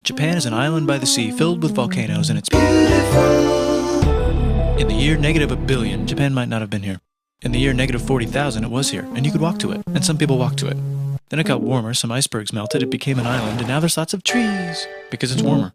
Japan is an island by the sea filled with volcanoes and it's beautiful. In the year negative a billion, Japan might not have been here. In the year negative 40,000, it was here, and you could walk to it, and some people walked to it. Then it got warmer, some icebergs melted, it became an island, and now there's lots of trees, because it's warmer.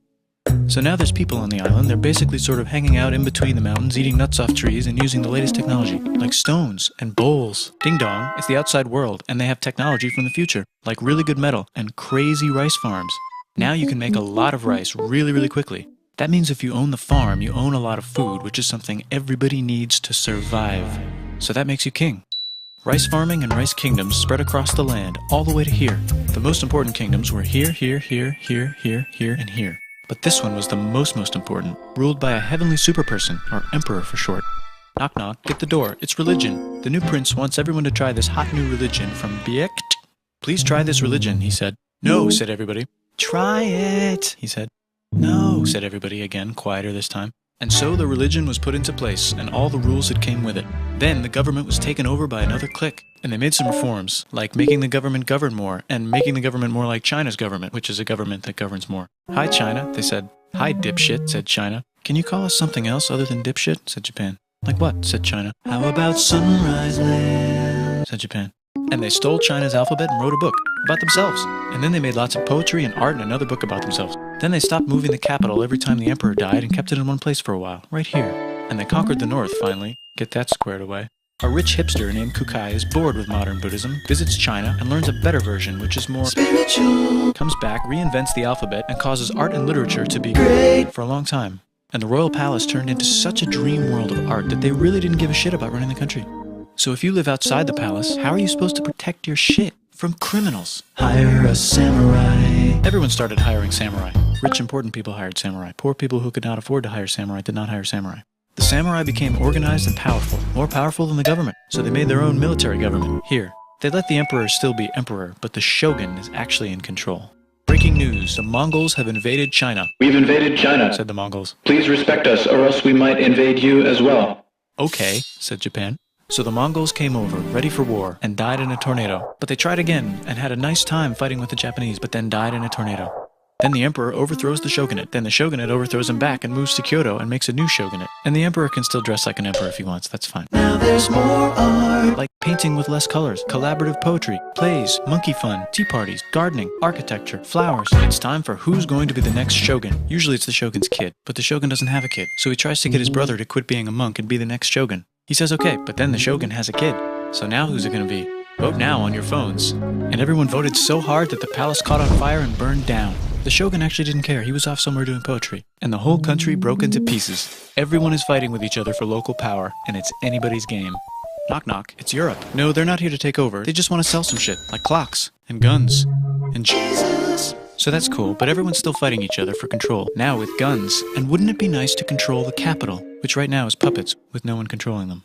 So now there's people on the island, they're basically sort of hanging out in between the mountains, eating nuts off trees, and using the latest technology, like stones and bowls. Ding dong, it's the outside world, and they have technology from the future, like really good metal and crazy rice farms. Now you can make a lot of rice really, really quickly. That means if you own the farm, you own a lot of food, which is something everybody needs to survive. So that makes you king. Rice farming and rice kingdoms spread across the land, all the way to here. The most important kingdoms were here, here, here, here, here, here, and here. But this one was the most important, ruled by a heavenly superperson, or emperor for short. Knock knock, get the door, it's religion. The new prince wants everyone to try this hot new religion from Biekt. Please try this religion, he said. No, said everybody. Try it, he said. No, said everybody again, quieter this time. And so the religion was put into place, and all the rules that came with it. Then the government was taken over by another clique, and they made some reforms, like making the government govern more, and making the government more like China's government, which is a government that governs more. Hi, China, they said. Hi, dipshit, said China. Can you call us something else other than dipshit, said Japan. Like what, said China. How about Sunrise Land, said Japan. And they stole China's alphabet and wrote a book about themselves. And then they made lots of poetry and art and another book about themselves. Then they stopped moving the capital every time the emperor died and kept it in one place for a while, right here. And they conquered the north finally. Get that squared away. A rich hipster named Kukai is bored with modern Buddhism, visits China, and learns a better version, which is more spiritual. Comes back, reinvents the alphabet, and causes art and literature to be great for a long time. And the royal palace turned into such a dream world of art that they really didn't give a shit about running the country. So if you live outside the palace, how are you supposed to protect your shit from criminals? Hire a samurai. Everyone started hiring samurai. Rich, important people hired samurai. Poor people who could not afford to hire samurai did not hire samurai. The samurai became organized and powerful, more powerful than the government. So they made their own military government, here. They let the emperor still be emperor, but the shogun is actually in control. Breaking news, the Mongols have invaded China. We've invaded China, said the Mongols. Please respect us, or else we might invade you as well. Okay, said Japan. So the Mongols came over, ready for war, and died in a tornado. But they tried again, and had a nice time fighting with the Japanese, but then died in a tornado. Then the emperor overthrows the shogunate. Then the shogunate overthrows him back and moves to Kyoto and makes a new shogunate. And the emperor can still dress like an emperor if he wants, that's fine. Now there's more art. Like painting with less colors, collaborative poetry, plays, monkey fun, tea parties, gardening, architecture, flowers. It's time for who's going to be the next shogun. Usually it's the shogun's kid, but the shogun doesn't have a kid. So he tries to get his brother to quit being a monk and be the next shogun. He says okay, but then the shogun has a kid. So now who's it going to be? Vote now on your phones. And everyone voted so hard that the palace caught on fire and burned down. The shogun actually didn't care. He was off somewhere doing poetry. And the whole country broke into pieces. Everyone is fighting with each other for local power, and it's anybody's game. Knock knock, it's Europe. No, they're not here to take over. They just want to sell some shit, like clocks, and guns, and Jesus. So that's cool, but everyone's still fighting each other for control, now with guns. And wouldn't it be nice to control the capital, which right now is puppets, with no one controlling them.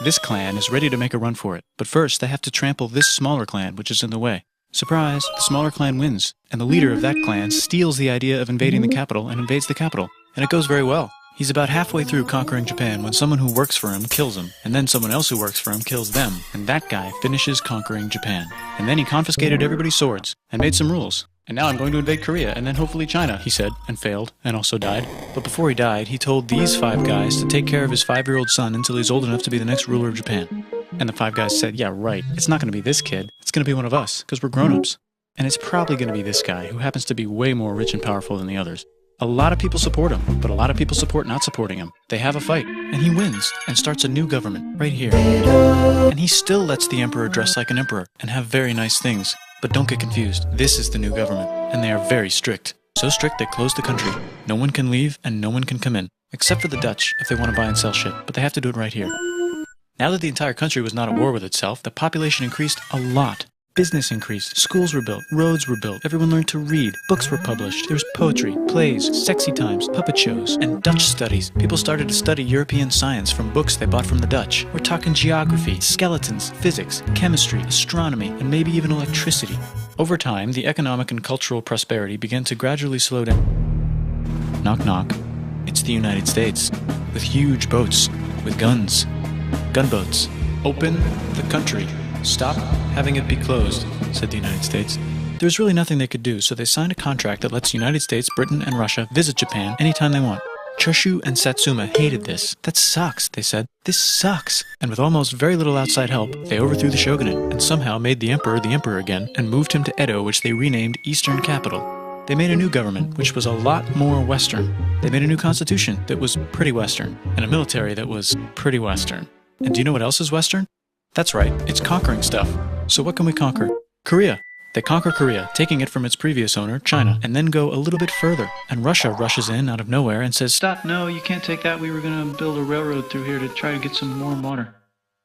This clan is ready to make a run for it, but first they have to trample this smaller clan, which is in the way. Surprise, the smaller clan wins, and the leader of that clan steals the idea of invading the capital and invades the capital, and it goes very well. He's about halfway through conquering Japan when someone who works for him kills him, and then someone else who works for him kills them, and that guy finishes conquering Japan. And then he confiscated everybody's swords, and made some rules. And now I'm going to invade Korea, and then hopefully China, he said, and failed, and also died. But before he died, he told these 5 guys to take care of his 5-year-old son until he's old enough to be the next ruler of Japan. And the 5 guys said, yeah, right, it's not going to be this kid, it's going to be one of us, because we're grown-ups. And it's probably going to be this guy, who happens to be way more rich and powerful than the others. A lot of people support him, but a lot of people support not supporting him. They have a fight, and he wins, and starts a new government, right here. And he still lets the emperor dress like an emperor, and have very nice things. But don't get confused, this is the new government, and they are very strict. So strict they closed the country. No one can leave, and no one can come in. Except for the Dutch, if they want to buy and sell shit, but they have to do it right here. Now that the entire country was not at war with itself, the population increased a lot. Business increased, schools were built, roads were built, everyone learned to read, books were published, there was poetry, plays, sexy times, puppet shows, and Dutch studies. People started to study European science from books they bought from the Dutch. We're talking geography, skeletons, physics, chemistry, astronomy, and maybe even electricity. Over time, the economic and cultural prosperity began to gradually slow down. Knock knock. It's the United States, with huge boats, with guns. Gunboats. Open the country. Stop having it be closed, said the United States. There's really nothing they could do, so they signed a contract that lets the United States, Britain, and Russia visit Japan anytime they want. Choshu and Satsuma hated this. That sucks, they said. This sucks. And with almost very little outside help, they overthrew the shogunate and somehow made the emperor again and moved him to Edo, which they renamed Eastern Capital. They made a new government, which was a lot more Western. They made a new constitution that was pretty Western, and a military that was pretty Western. And do you know what else is Western? That's right, it's conquering stuff. So what can we conquer? Korea. They conquer Korea, taking it from its previous owner, China, and then go a little bit further. And Russia rushes in out of nowhere and says, "Stop, no, you can't take that. We were going to build a railroad through here to try to get some warm water."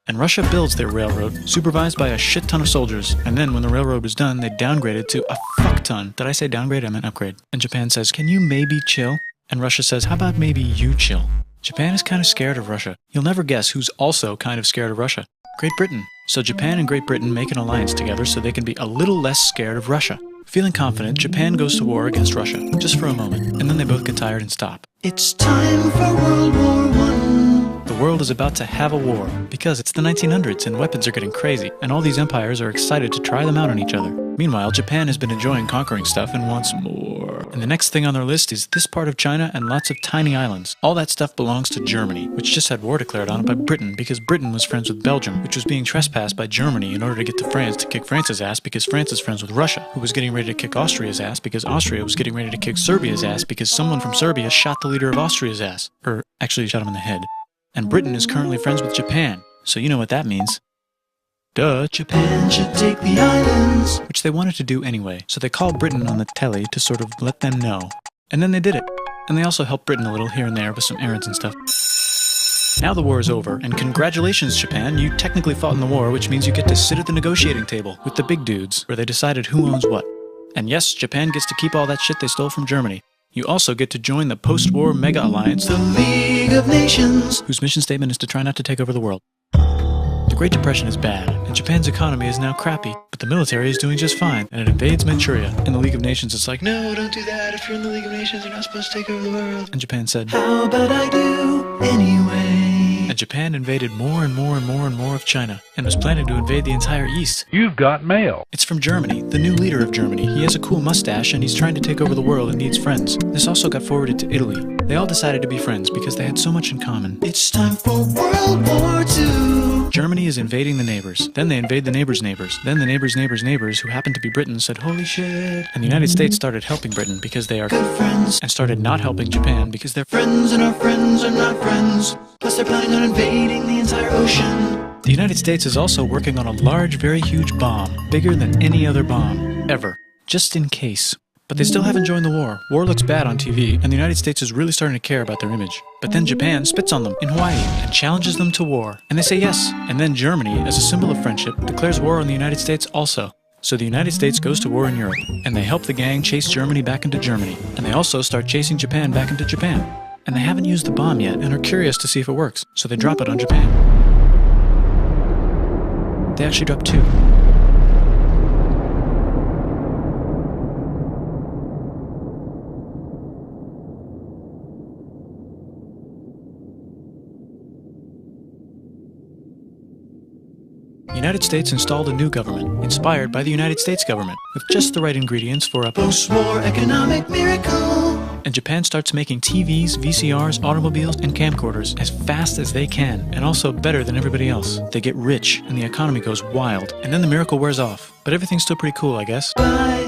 And Russia builds their railroad, supervised by a shit ton of soldiers. And then when the railroad was done, they downgraded to a fuck ton. Did I say downgrade? I meant upgrade. And Japan says, "Can you maybe chill?" And Russia says, "How about maybe you chill?" Japan is kind of scared of Russia. You'll never guess who's also kind of scared of Russia. Great Britain. So Japan and Great Britain make an alliance together so they can be a little less scared of Russia. Feeling confident, Japan goes to war against Russia, just for a moment, and then they both get tired and stop. It's time for World War I. The world is about to have a war, because it's the 1900s and weapons are getting crazy, and all these empires are excited to try them out on each other. Meanwhile, Japan has been enjoying conquering stuff and wants more. And the next thing on their list is this part of China and lots of tiny islands. All that stuff belongs to Germany, which just had war declared on it by Britain because Britain was friends with Belgium, which was being trespassed by Germany in order to get to France to kick France's ass because France is friends with Russia, who was getting ready to kick Austria's ass because Austria was getting ready to kick Serbia's ass because someone from Serbia shot the leader of Austria's ass. Or actually shot him in the head. And Britain is currently friends with Japan, so you know what that means. Duh. Japan should take the islands. Which they wanted to do anyway, so they called Britain on the telly to sort of let them know. And then they did it. And they also helped Britain a little here and there with some errands and stuff. Now the war is over, and congratulations, Japan, you technically fought in the war, which means you get to sit at the negotiating table with the big dudes, where they decided who owns what. And yes, Japan gets to keep all that shit they stole from Germany. You also get to join the post-war mega alliance, The League of Nations, whose mission statement is to try not to take over the world. The Great Depression is bad, and Japan's economy is now crappy, but the military is doing just fine, and it invades Manchuria. In the League of Nations, it's like, "No, don't do that. If you're in the League of Nations, you're not supposed to take over the world." And Japan said, how about I do anyway? And Japan invaded more and more and more and more of China, and was planning to invade the entire East. You've got mail. It's from Germany, the new leader of Germany. He has a cool mustache, and he's trying to take over the world and needs friends. This also got forwarded to Italy. They all decided to be friends because they had so much in common. It's time for World War II. Germany is invading the neighbors. Then they invade the neighbors' neighbors. Then the neighbors' neighbors' neighbors, who happened to be Britain, said, "Holy shit." And the United States started helping Britain because they are Good friends. and started not helping Japan because they're Friends and our friends are not friends. Plus they're planning on invading the entire ocean. The United States is also working on a large, very huge bomb, bigger than any other bomb, ever, just in case. But they still haven't joined the war. War looks bad on TV, and the United States is really starting to care about their image. But then Japan spits on them in Hawaii and challenges them to war, and they say yes. And then Germany, as a symbol of friendship, declares war on the United States also. So the United States goes to war in Europe, and they help the gang chase Germany back into Germany, and they also start chasing Japan back into Japan. And they haven't used the bomb yet, and are curious to see if it works, so they drop it on Japan. They actually drop two. The United States installed a new government, inspired by the United States government, with just the right ingredients for a Post-war economic miracle. And Japan starts making TVs, VCRs, automobiles, and camcorders as fast as they can, and also better than everybody else. They get rich, and the economy goes wild, and then the miracle wears off. But everything's still pretty cool, I guess. Bye